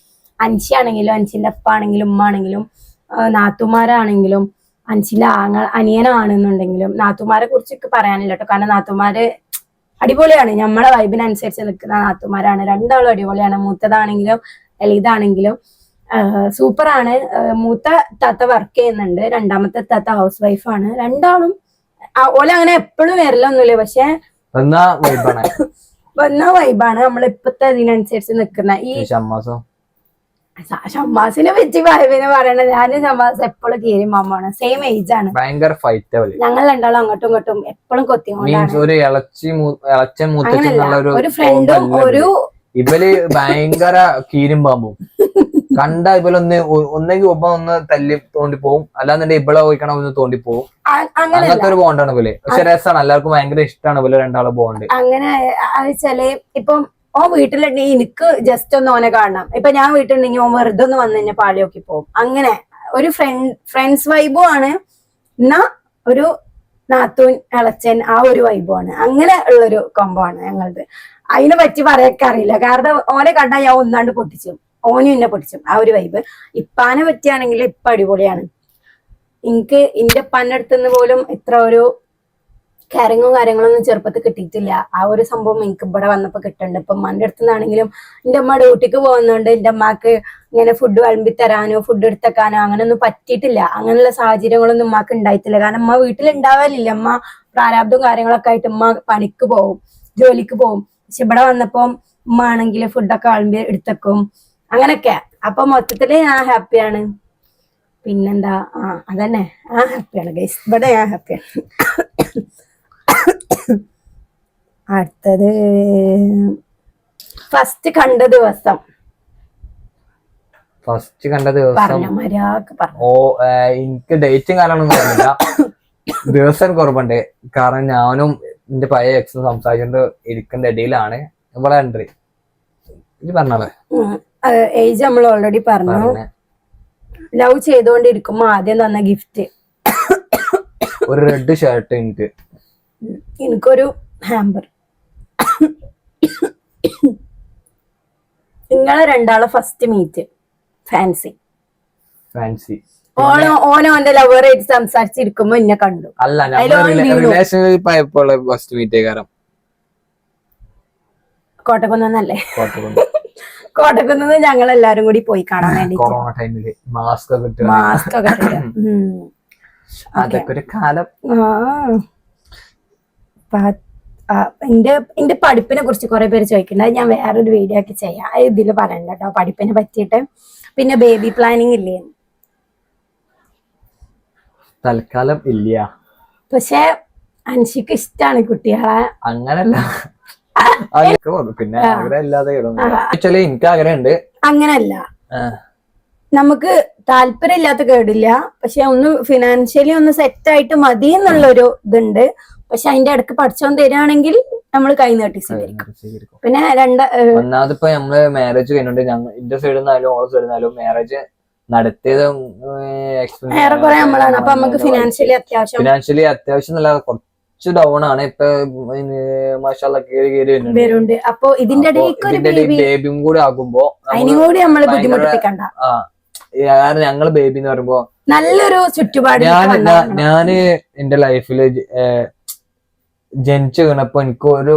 അൻഷി ആണെങ്കിലും അൻഷിന്റെ അപ്പ ആണെങ്കിലും ഉമ്മ ആണെങ്കിലും നാത്തുമാരാണെങ്കിലും അൻഷിന്റെ അനിയനാണെന്നുണ്ടെങ്കിലും നാത്തുമാരെ കുറിച്ചൊക്കെ പറയാനില്ല കേട്ടോ. കാരണം നാത്തുമാര് അടിപൊളിയാണ്, നമ്മളെ വൈബിനനുസരിച്ച് നിൽക്കുന്ന നാത്തുമാരാണ്. രണ്ടാളും അടിപൊളിയാണ്. മൂത്തതാണെങ്കിലും എളീതാണെങ്കിലും സൂപ്പറാണ്. മൂത്ത താത്ത വർക്ക് ചെയ്യുന്നുണ്ട്, രണ്ടാമത്തെ താത്ത ഹൗസ് വൈഫാണ്. രണ്ടാളും ഓല അങ്ങനെ എപ്പോഴും വരലൊന്നുമില്ല, പക്ഷെ വന്ന വൈബാണ്. നമ്മളിപ്പത്തെ ഇതിനനുസരിച്ച് നിക്കുന്ന ഈ ഷമ്മാസിനെ വെച്ച് വൈബിനെ പറയണത്. ഞാനും ഷമ്മാസ് എപ്പോഴും കീരി മാമാണ്, സെയിം ഏജ് ആണ്. ഭയങ്കര ഫൈറ്റ്. ഞങ്ങൾ രണ്ടാളും അങ്ങോട്ടും ഇങ്ങോട്ടും എപ്പോഴും കൊത്തിക്കൊണ്ടാണ്. ഒരു ഫ്രണ്ടും ഒരു ഇവര് ഭയങ്കര കീരും പാമ്പും. കണ്ട ഇവലൊന്ന് ഒന്നെങ്കിൽ ഒപ്പം ഒന്ന് തല്ലി തോണ്ടിപ്പോവും, അല്ലാന്നുണ്ടെങ്കിൽ ഇവളെ പോയിക്കണം ഒന്ന് തോണ്ടിപ്പോവും. അങ്ങനത്തെ ഒരു ബോണ്ടാണ് ഇവല്. പക്ഷെ രസമാണ്, എല്ലാവർക്കും ഭയങ്കര ഇഷ്ടമാണ് ഇവര് രണ്ടാളെ ബോണ്ട്. അങ്ങനെ വെച്ചാല് ഇപ്പം ഓ വീട്ടിലുണ്ടെങ്കിൽ എനിക്ക് ജസ്റ്റ് ഒന്ന് ഓനെ കാണണം. ഇപ്പൊ ഞാൻ വീട്ടിലുണ്ടെങ്കിൽ ഓൻ വെറുതെ ഒന്ന് വന്ന് കഴിഞ്ഞാൽ പാളി നോക്കി പോകും. അങ്ങനെ ഒരു ഫ്രണ്ട്സ് വൈബും ആണ്, എന്നാ ഒരു നാത്തൂൻ ഇളച്ചൻ ആ ഒരു വൈബും ആണ്. അങ്ങനെ ഉള്ളൊരു കൊമ്പോ ആണ് ഞങ്ങളത്. അതിനെ പറ്റി പറയൊക്കെ അറിയില്ല, കാരണം ഓനെ കണ്ടാൽ ഞാൻ ഒന്നാണ്ട് പൊട്ടിച്ചു, ഓനും എന്നെ പൊട്ടിച്ചു. ആ ഒരു വൈബ്. ഇപ്പാനെ പറ്റിയാണെങ്കിൽ ഇപ്പൊ അടിപൊളിയാണ്. എനിക്ക് എന്റെ ഉപ്പാന്റെ അടുത്തുനിന്ന് പോലും ഇത്ര ഒരു കാര്യങ്ങളൊന്നും ചെറുപ്പത്തിൽ കിട്ടിയിട്ടില്ല. ആ ഒരു സംഭവം എനിക്ക് ഇവിടെ വന്നപ്പോ കിട്ടുന്നുണ്ട്. ഇപ്പൊ ഉമ്മാന്റെ അടുത്തുനിന്നാണെങ്കിലും എന്റെ അമ്മ ഡ്യൂട്ടിക്ക് പോകുന്നുണ്ട്, എന്റെ അമ്മക്ക് ഇങ്ങനെ ഫുഡ് വിളമ്പി തരാനോ ഫുഡ് എടുത്തേക്കാനോ അങ്ങനെയൊന്നും പറ്റിയിട്ടില്ല. അങ്ങനെയുള്ള സാഹചര്യങ്ങളൊന്നും ഉമ്മാക്ക് ഉണ്ടായിട്ടില്ല. കാരണം ഉമ്മ വീട്ടിലുണ്ടാവാനില്ല. ഉമ്മ പ്രാരാബ്ദവും കാര്യങ്ങളൊക്കെ ആയിട്ട് ഉമ്മ പണിക്ക് പോകും, ജോലിക്ക് പോകും. പക്ഷെ ഇവിടെ വന്നപ്പോ ഉമ്മ ആണെങ്കിൽ ഫുഡൊക്കെ വിളമ്പി എടുത്തേക്കും, അങ്ങനൊക്കെ. അപ്പൊ മൊത്തത്തില് ഞാൻ ഹാപ്പിയാണ്. പിന്നെന്താ, അതന്നെ, ഹാപ്പിയാണ് ഗൈസ്. ഇവിടെ ഞാൻ ഹാപ്പിയാണ്. അടുത്തത്, ഫസ്റ്റ് കണ്ട ദിവസം എനിക്ക് ഡേറ്റും കാരണമൊന്നും പറഞ്ഞില്ല. ദിവസം കുറവുണ്ട്. കാരണം ഞാനും എന്റെ പഴയ എക്സും സംസാരിച്ചിട്ട് ഇരിക്കുന്ന ഇടയിലാണ് ഇവിടെ എൻട്രി. ഇത് പറഞ്ഞാലേ ഏജ് നമ്മൾ ഓൾറെഡി പറഞ്ഞു. ലവ് ചെയ്തോണ്ടിരിക്കുമ്പോ ആദ്യം തന്ന ഗിഫ്റ്റ് ഒരു റെഡ് ഷർട്ട്. എനിക്കൊരു ഹാമ്പർ. നിങ്ങളെ രണ്ടാളെ ഫസ്റ്റ് മീറ്റ് ഫാൻസി. ഓന്റെ ലവറായിട്ട് സംസാരിച്ചിരിക്കുമ്പോ എന്നെ കണ്ടു. അല്ല, റിലേഷൻഷിപ്പ് ആയപ്പോൾ ഫസ്റ്റ് മീറ്റ് കാരണം കോട്ടക്കുന്നല്ലേ. കോട്ടക്കുന്ന് ഞങ്ങൾ എല്ലാരും കൂടി പോയി കാണാൻ വേണ്ടി കൊറോണ ടൈമില് മാസ്ക് ഒക്കെ ഇട്ട് മാസ്ക് ഒക്കെ ഇട്ടിട്ട്. അതൊക്കെ ഒരു കാലം. എന്റെ പഠിപ്പിനെ കുറിച്ച് കുറെ പേര് ചോദിക്കുന്നുണ്ട്. ഞാൻ വേറൊരു വീഡിയോ ഒക്കെ ചെയ്യാം, ഇതില് പറയണ്ട കേട്ടോ പഠിപ്പിനെ പറ്റിയിട്ട്. പിന്നെ ബേബി പ്ലാനിങ് ഇല്ലേ? തൽക്കാലം ഇല്ല. പക്ഷെ അൻഷിക്ക് ഇഷ്ടാണ് കുട്ടികളെ. അങ്ങനല്ല, പിന്നെ ആഗ്രഹം ഇല്ലാതെ എനിക്ക് ആഗ്രഹമുണ്ട്. അങ്ങനല്ല, നമുക്ക് താല്പര്യം ഇല്ലാത്ത കേടില്ല. പക്ഷെ ഒന്ന് ഫിനാൻഷ്യലി ഒന്ന് സെറ്റ് ആയിട്ട് മതി എന്നുള്ളൊരു ഇതുണ്ട്. പക്ഷെ അതിന്റെ ഇടക്ക് പഠിച്ചോൻ തരികയാണെങ്കിൽ നമ്മൾ കൈ നീട്ടി സ്വീകരിക്കും. പിന്നെ ഒന്നാമതിപ്പോ നമ്മള് മാരേജ് കഴിഞ്ഞോണ്ട് എന്റെ സൈഡിൽ നിന്നാലും ഓളെ സൈഡിൽ നിന്നാലും മാരേജ് നടത്തിയത് ഏറെക്കുറെ നമ്മളാണ്. അപ്പൊ നമുക്ക് ഫിനാൻഷ്യലി അത്യാവശ്യം നല്ല കുറച്ച് ഡൗൺ ആണ് ഇപ്പൊ. മാഷാഅല്ലാഹ് കേറി വരുന്നുണ്ട്. അപ്പൊ ഇതിന്റെ ബേബിയും കൂടി ആകുമ്പോ അതിനും കൂടി നമ്മള് ബുദ്ധിമുട്ടിപ്പിക്കണ്ട. കാരണം ഞങ്ങള് ബേബി എന്ന് പറയുമ്പോ നല്ലൊരു ചുറ്റുപാട്. ഞാന് എന്റെ ലൈഫില് ജനിച്ചു വീണപ്പോ എനിക്ക് ഒരു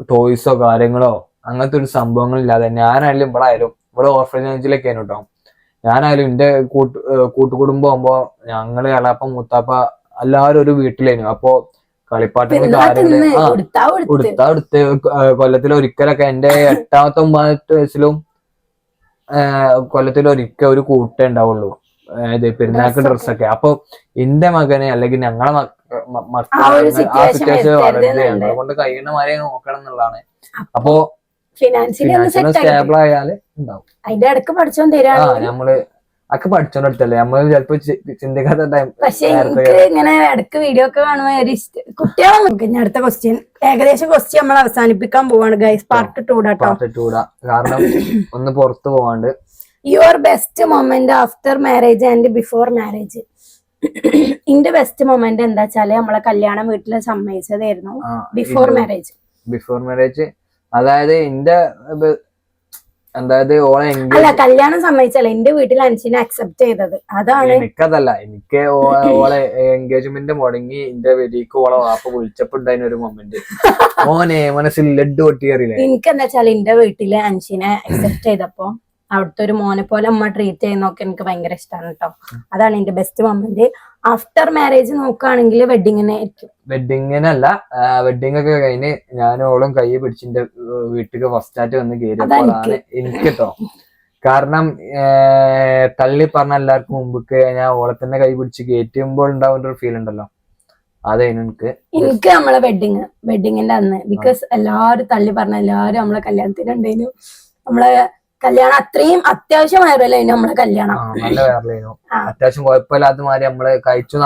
ടോയ്സോ കാര്യങ്ങളോ അങ്ങനത്തെ ഒരു സംഭവങ്ങളില്ലാതെ ഞാനായാലും ഇവിടെ ഓർഫനേജിലൊക്കെ ആയിരുന്നു കേട്ടോ. ഞാനായാലും എന്റെ കൂട്ടുകുടുംബം ആകുമ്പോ ഞങ്ങള് ഇളാപ്പ മുത്താപ്പ എല്ലാരും ഒരു വീട്ടിലായിരുന്നു. അപ്പൊ കളിപ്പാട്ടങ്ങൾ കാര്യങ്ങള് എടുത്ത് കൊല്ലത്തിൽ ഒരിക്കലൊക്കെ എന്റെ 8ാമത്തെ 9ാമത്തെ വയസ്സിലും കൊല്ലത്തിൽ ഒരിക്കൽ ഒരു കൂട്ടേ ഉണ്ടാവുള്ളൂ പെരുന്നാൾക്ക് ഡ്രസ്സൊക്കെ. അപ്പൊ എന്റെ മകനെ അല്ലെങ്കിൽ ഞങ്ങളെ മക്കളെ ആ സിറ്റുവേഷൻ വളരുകയാണ്. അതുകൊണ്ട് കഴിയുന്ന മാതിരി നോക്കണം എന്നുള്ളതാണ്. അപ്പൊ ഫിനാൻഷ്യലി സ്റ്റേബിൾ ആയാല് ഉണ്ടാവും. അതിന്റെ ഇടക്ക് പഠിച്ചോൻ നമ്മള് ഒക്കെ പഠിച്ചോണ്ടല്ലേ നമ്മള് ചിലപ്പോ ചിന്തിക്കാത്ത ടൈം. പക്ഷെ എനിക്ക് ഇങ്ങനെ ഇടക്ക് വീഡിയോ ഒക്കെ കാണുമ്പോ ഒരു ഇഷ്ടം. കുട്ടികളെ നോക്കി അടുത്ത ക്വസ്റ്റ്യൻ ഏകദേശം ക്വസ്റ്റ്യൻ നമ്മൾ അവസാനിപ്പിക്കാൻ പോവാണ് ഗൈസ്. പാർട്ട് 2 കാരണം ഒന്ന് പുറത്തു പോവാണ്ട്. Your best moment after marriage and before marriage. എന്റെ ബെസ്റ്റ് മൊമെന്റ് എന്താ വെച്ചാല് നമ്മളെ കല്യാണം വീട്ടില് സമ്മതിച്ചതായിരുന്നു. ബിഫോർ മാരേജ് അതായത് അല്ല കല്യാണം സമ്മതിച്ചല്ല, എന്റെ വീട്ടിൽ അൻഷിനെ അക്സെപ്റ്റ് ചെയ്തത്. അതാണ് എനിക്കതല്ല, എനിക്ക് ഓളെ എൻഗേജ്മെന്റ് മുടങ്ങി എന്റെ വീട്ടിലേക്ക് ഓളെ വാപ്പ വിളിച്ചപ്പോണ്ടായിരുന്ന ഒരു മൊമെന്റ്. മോനെ മനസ്സിൽ ലഡ്ഡു പൊട്ടിയറിയില്ലേ. എനിക്ക് എന്താ വെച്ചാൽ എന്റെ വീട്ടില് അൻഷിനെ അക്സെപ്റ്റ് ചെയ്തപ്പോ അവിടുത്തെ ഒരു മോനെ പോലെ അമ്മ ട്രീറ്റ് ചെയ്യുന്നൊക്കെ എനിക്ക് ഭയങ്കര ഇഷ്ടമാണ് കേട്ടോ. അതാണ് എന്റെ ബെസ്റ്റ് മൊമെന്റ്. ആഫ്റ്റർ മാരേജ് നോക്കുകയാണെങ്കിൽ വെഡിങ്ങിനല്ല, വെഡിങ് ഒക്കെ കഴിഞ്ഞ് ഞാനോളും കൈ പിടിച്ചിന്റെ വീട്ടിലേക്ക് ഫസ്റ്റ് ആയിട്ട് വന്ന് കയറിയപ്പോഴാണ് എനിക്ക് കേട്ടോ. കാരണം തള്ളി പറഞ്ഞ എല്ലാവർക്കും മുമ്പ് ഞാൻ ഓളെ തന്നെ കൈ പിടിച്ച് കയറ്റുമ്പോൾ ഉണ്ടാവുന്ന ഒരു ഫീൽ ഉണ്ടല്ലോ, അതായിരുന്നു എനിക്ക് നമ്മളെ വെഡിങ്ങിന്റെ അന്ന്. ബിക്കോസ് എല്ലാരും തള്ളി പറഞ്ഞ എല്ലാരും നമ്മളെ കല്യാണത്തിനുണ്ടായിരുന്നു. നമ്മളെ കല്യാണം അത്രയും അത്യാവശ്യമായല്ലോ നമ്മളെ കല്യാണം. നല്ല വേറെയായിരുന്നു. അത്യാവശ്യം കുഴപ്പമില്ലാത്ത മാതിരി നമ്മള് കഴിച്ചു.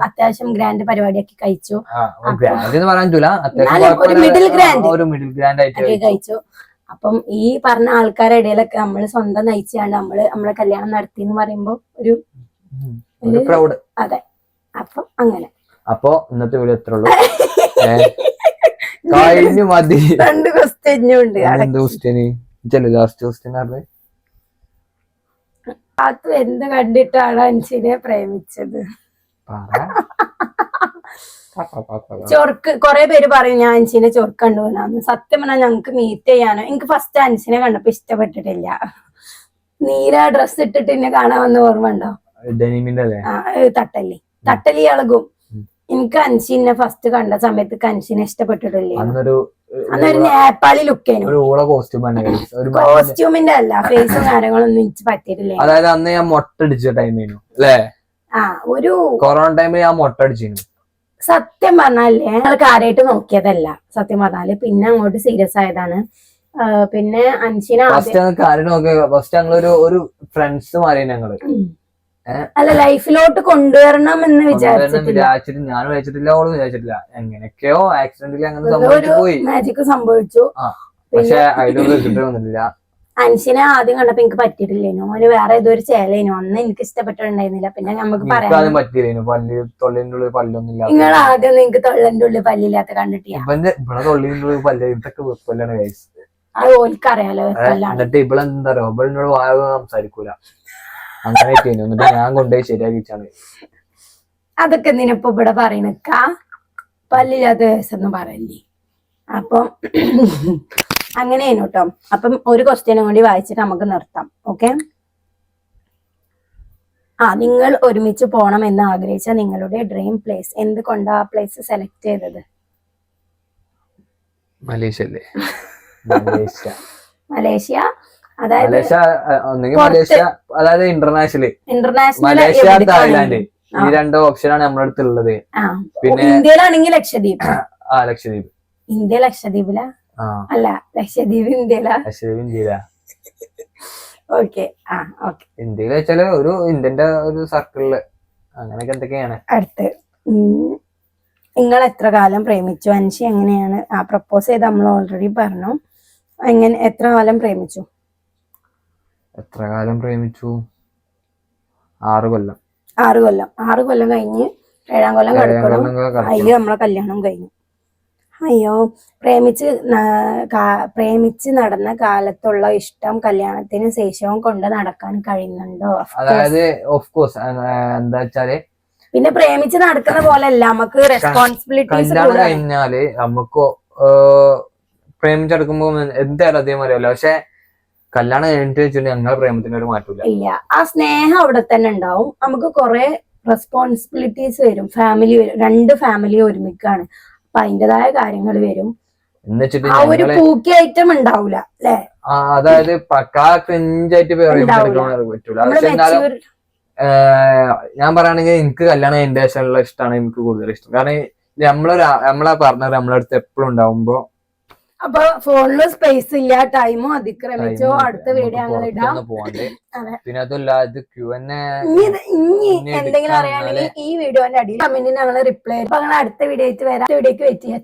അത്യാവശ്യം ഗ്രാൻഡ് പരിപാടിയൊക്കെ കഴിച്ചു. ഗ്രാൻഡ് എന്ന് പറയാൻ ഒരു മിഡിൽ ഗ്രാൻഡ് ആയിട്ട് കഴിച്ചു. അപ്പം ഈ പറഞ്ഞ ആൾക്കാരുടെ ഇടയിലൊക്കെ നമ്മള് സ്വന്തം നയിച്ചാണ്ട് നമ്മളെ കല്യാണം നടത്തി എന്ന് പറയുമ്പോ ഒരു പ്രൗഡ്. അതെ. അപ്പം അങ്ങനെ. അപ്പൊ ഇന്നത്തെ വീഡിയോ എത്ര ഉള്ളൂ? കഴിഞ്ഞു മതി. 2 ക്വസ്റ്റ്യൻ ഉണ്ട്. ലാസ്റ്റ് ക്വസ്റ്റ്യൻ അത് എന്ത് കണ്ടിട്ടാണ് അൻഷിനെ പ്രേമിച്ചത്? ചൊർക്ക്. കൊറേ പേര് പറയും ഞാൻ അൻഷിനെ ചൊർക്ക് കണ്ടുപോകുന്ന. സത്യം പറഞ്ഞാൽ ഞങ്ങക്ക് മീറ്റ് ചെയ്യാനോ, എനിക്ക് ഫസ്റ്റ് അൻഷിനെ കണ്ടപ്പോ ഇഷ്ടപ്പെട്ടിട്ടില്ല. നീല ഡ്രസ് ഇട്ടിട്ട് എന്നെ കാണാൻ വന്ന ഓർമ്മ ഉണ്ടോ? തട്ടലി ഇളകും. എനിക്ക് അൻഷിനെ ഫസ്റ്റ് കണ്ട സമയത്ത് അൻഷിനെ ഇഷ്ടപ്പെട്ടിട്ടില്ലേ. അന്നൊരു നേപ്പാളി കോസ്റ്റ്യൂമിന്റെ അല്ല, ഫേസും കാര്യങ്ങളൊന്നും എനിക്ക് പറ്റിയിട്ടില്ല. അതായത് അന്ന് ഞാൻ മൊട്ടടിച്ച ടൈമിനു അല്ലേ? ഒരു കൊറോണ ടൈമിൽ ഞാൻ മൊട്ടടിച്ചിരുന്നു. സത്യം പറഞ്ഞാലേ ഞങ്ങൾ കാര്യമായിട്ട് നോക്കിയതല്ല സത്യം പറഞ്ഞാല്. പിന്നെ അങ്ങോട്ട് സീരിയസ് ആയതാണ്. പിന്നെ അൻഷിനെ ഫസ്റ്റ് ഞങ്ങളൊരു ഫ്രണ്ട്സ് മാറി ഞങ്ങള്. അല്ല ലൈഫിലോട്ട് കൊണ്ടുവരണം എന്ന് വിചാരിച്ചിട്ടില്ല. ഞാനും വിചാരിച്ചിട്ടില്ല, ഓളും വിചാരിച്ചിട്ടില്ല. എങ്ങനെയൊക്കെയോ ആക്സിഡന്റിൽ അങ്ങനെ സംഭവിച്ചു പോയി. മാജിക് സംഭവിച്ചു. പക്ഷെ അതിലൊന്നും റിസൾട്ട് വന്നിട്ടില്ല. അൻഷിനെ ആദ്യം കണ്ടപ്പോ എനിക്ക് പറ്റിയിട്ടില്ലേനു. ഓന് വേറെ ഏതോ ഒരു ചേലേനു. അന്ന് എനിക്ക് ഇഷ്ടപ്പെട്ടിട്ടുണ്ടായിരുന്നില്ല. പിന്നെ നമുക്ക് പറയാൻ പറ്റിയില്ലേനു. തൊള്ളിന്റെ ഉള്ളിൽ പല്ലൊന്നുമില്ല. നിങ്ങൾ ആദ്യം നിങ്ങൾക്ക് തൊള്ളന്റെ ഉള്ളിൽ പല്ലില്ലാത്ത കണ്ടിട്ടില്ല. ഇവിടെ തൊള്ളിന്റെ ഉള്ളിൽ പല്ല് ഇതൊക്കെ വെപ്പല്ലാണ് ഗൈസ്. അത് ഓൽക്കറിയാലോ. എന്നിട്ട് ഇവളെന്താ പറയാ, ഇവളിനോട് വായ സംസാരിക്കൂല. അങ്ങനെയൊക്കെ എന്നിട്ട് ഞാൻ കൊണ്ടുപോയി ശരിയാക്കിച്ചാണ്. അതൊക്കെ എന്തിനപ്പോ ഇവിടെ പറയണക്ക പല്ലില്ലാത്ത ദിവസം പറയല്ലേ. അപ്പം അങ്ങനെയാണ് കേട്ടോ. അപ്പം ഒരു ക്വസ്റ്റ്യനും കൂടി വായിച്ചിട്ട് നമുക്ക് നിർത്താം. ഓക്കെ. നിങ്ങൾ ഒരുമിച്ച് പോകണം എന്ന് ആഗ്രഹിച്ച നിങ്ങളുടെ ഡ്രീം പ്ലേസ്, എന്തുകൊണ്ടാ ആ പ്ലേസ് സെലക്ട് ചെയ്തത്? മലേഷ്യ അല്ലേ? മലേഷ്യ. അതായത് മലേഷ്യ ഒന്നെങ്കിൽ മലേഷ്യ, അതായത് ഇന്റർനാഷണൽ മലേഷ്യ, തായ്ലാന്റ്, ഈ രണ്ട് ഓപ്ഷനാണ് നമ്മുടെ അടുത്ത് ഉള്ളത്. പിന്നെ ഇന്ത്യയിലാണെങ്കിൽ ലക്ഷദ്വീപ്. ലക്ഷദ്വീപ്. ഇന്ത്യ ലക്ഷദ്വീപിലാ? അല്ല, ലക്ഷദ്വീപ് ഇന്ത്യയിലാ? ലക്ഷദ്വീപ് ഇന്ത്യയിലാ. ഓക്കെ. ഇന്ത്യയിൽ വെച്ചാല് ഒരു ഇന്ത്യന്റെ ഒരു സർക്കിളില് അങ്ങനെയൊക്കെ എന്തൊക്കെയാണ്. അടുത്ത്, നിങ്ങൾ എത്ര കാലം പ്രേമിച്ചു? അൻഷി എങ്ങനെയാണ് പ്രപ്പോസ് ചെയ്ത് നമ്മൾ ഓൾറെഡി പറഞ്ഞു. എത്ര കാലം പ്രേമിച്ചു? എത്ര കാലം പ്രേമിച്ചു? 6 കൊല്ലം. 6 കൊല്ലം കഴിഞ്ഞ് 7ാം കൊല്ലം കിടക്കണം. അയ്യോ, നമ്മളെ കല്യാണം കഴിഞ്ഞു. അയ്യോ, പ്രേമിച്ച് നടന്ന കാലത്തുള്ള ഇഷ്ടം കല്യാണത്തിന് ശേഷവും കൊണ്ട് നടക്കാൻ കഴിയുന്നുണ്ടോ? അതായത് ഓഫ് കോഴ്സ് എന്താ വെച്ചാല് പിന്നെ പ്രേമിച്ച് നടക്കുന്ന പോലെ അല്ല, നമുക്ക് റെസ്പോൺസിബിലിറ്റീസ് കല്യാണം കഴിഞ്ഞാല് നമുക്ക് പ്രേമിച്ചെടുക്കുമ്പോ എന്തായാലും അധികം അറിയാലോ. പക്ഷെ കല്യാണം കഴിഞ്ഞിട്ട് വെച്ചിട്ട് ഞങ്ങളെ പ്രേമത്തിന് ഒരു മാറ്റമില്ല. ഇല്ല, ആ സ്നേഹം അവിടെ തന്നെ ഉണ്ടാവും. നമുക്ക് കുറെ റെസ്പോൺസിബിലിറ്റീസ് വരും. ഫാമിലി വരും, 2 ഫാമിലി ഒരുമിക്കാണ്. അപ്പൊ അതിൻ്റെതായ കാര്യങ്ങൾ വരും. ആ ഒരു പൂക്കി ഐറ്റം ഉണ്ടാവൂല അല്ലെ? അതായത് പക്കാ ക്രിഞ്ചായിട്ട് പറ്റൂല. ഞാൻ പറയുകയാണെങ്കിൽ എനിക്ക് കല്യാണം കഴിഞ്ഞ ശേഷമുള്ള ഇഷ്ടമാണ് എനിക്ക് കൂടുതൽ ഇഷ്ടം. കാരണം നമ്മളെ പാർട്ണർ നമ്മളെ അടുത്ത് എപ്പോഴും ഉണ്ടാവുമ്പോ. അപ്പൊ ഫോണില് സ്പേസ് ഇല്ല, ടൈമും അതിക്രമിച്ചോ. അടുത്ത വീഡിയോ ഞങ്ങൾ ഇടാം. പിന്നെ അതല്ല, ഇത് ഇനി എന്തെങ്കിലും അറിയാണെങ്കിൽ ഈ വീഡിയോന്റെ അടിയിൽ കമന്റിന് ഞങ്ങൾ റിപ്ലൈ. അപ്പൊ ഞങ്ങൾ അടുത്ത വീഡിയോ ആയിട്ട് വരാം. വീഡിയോക്ക് വെയിറ്റ് ചെയ്യാം.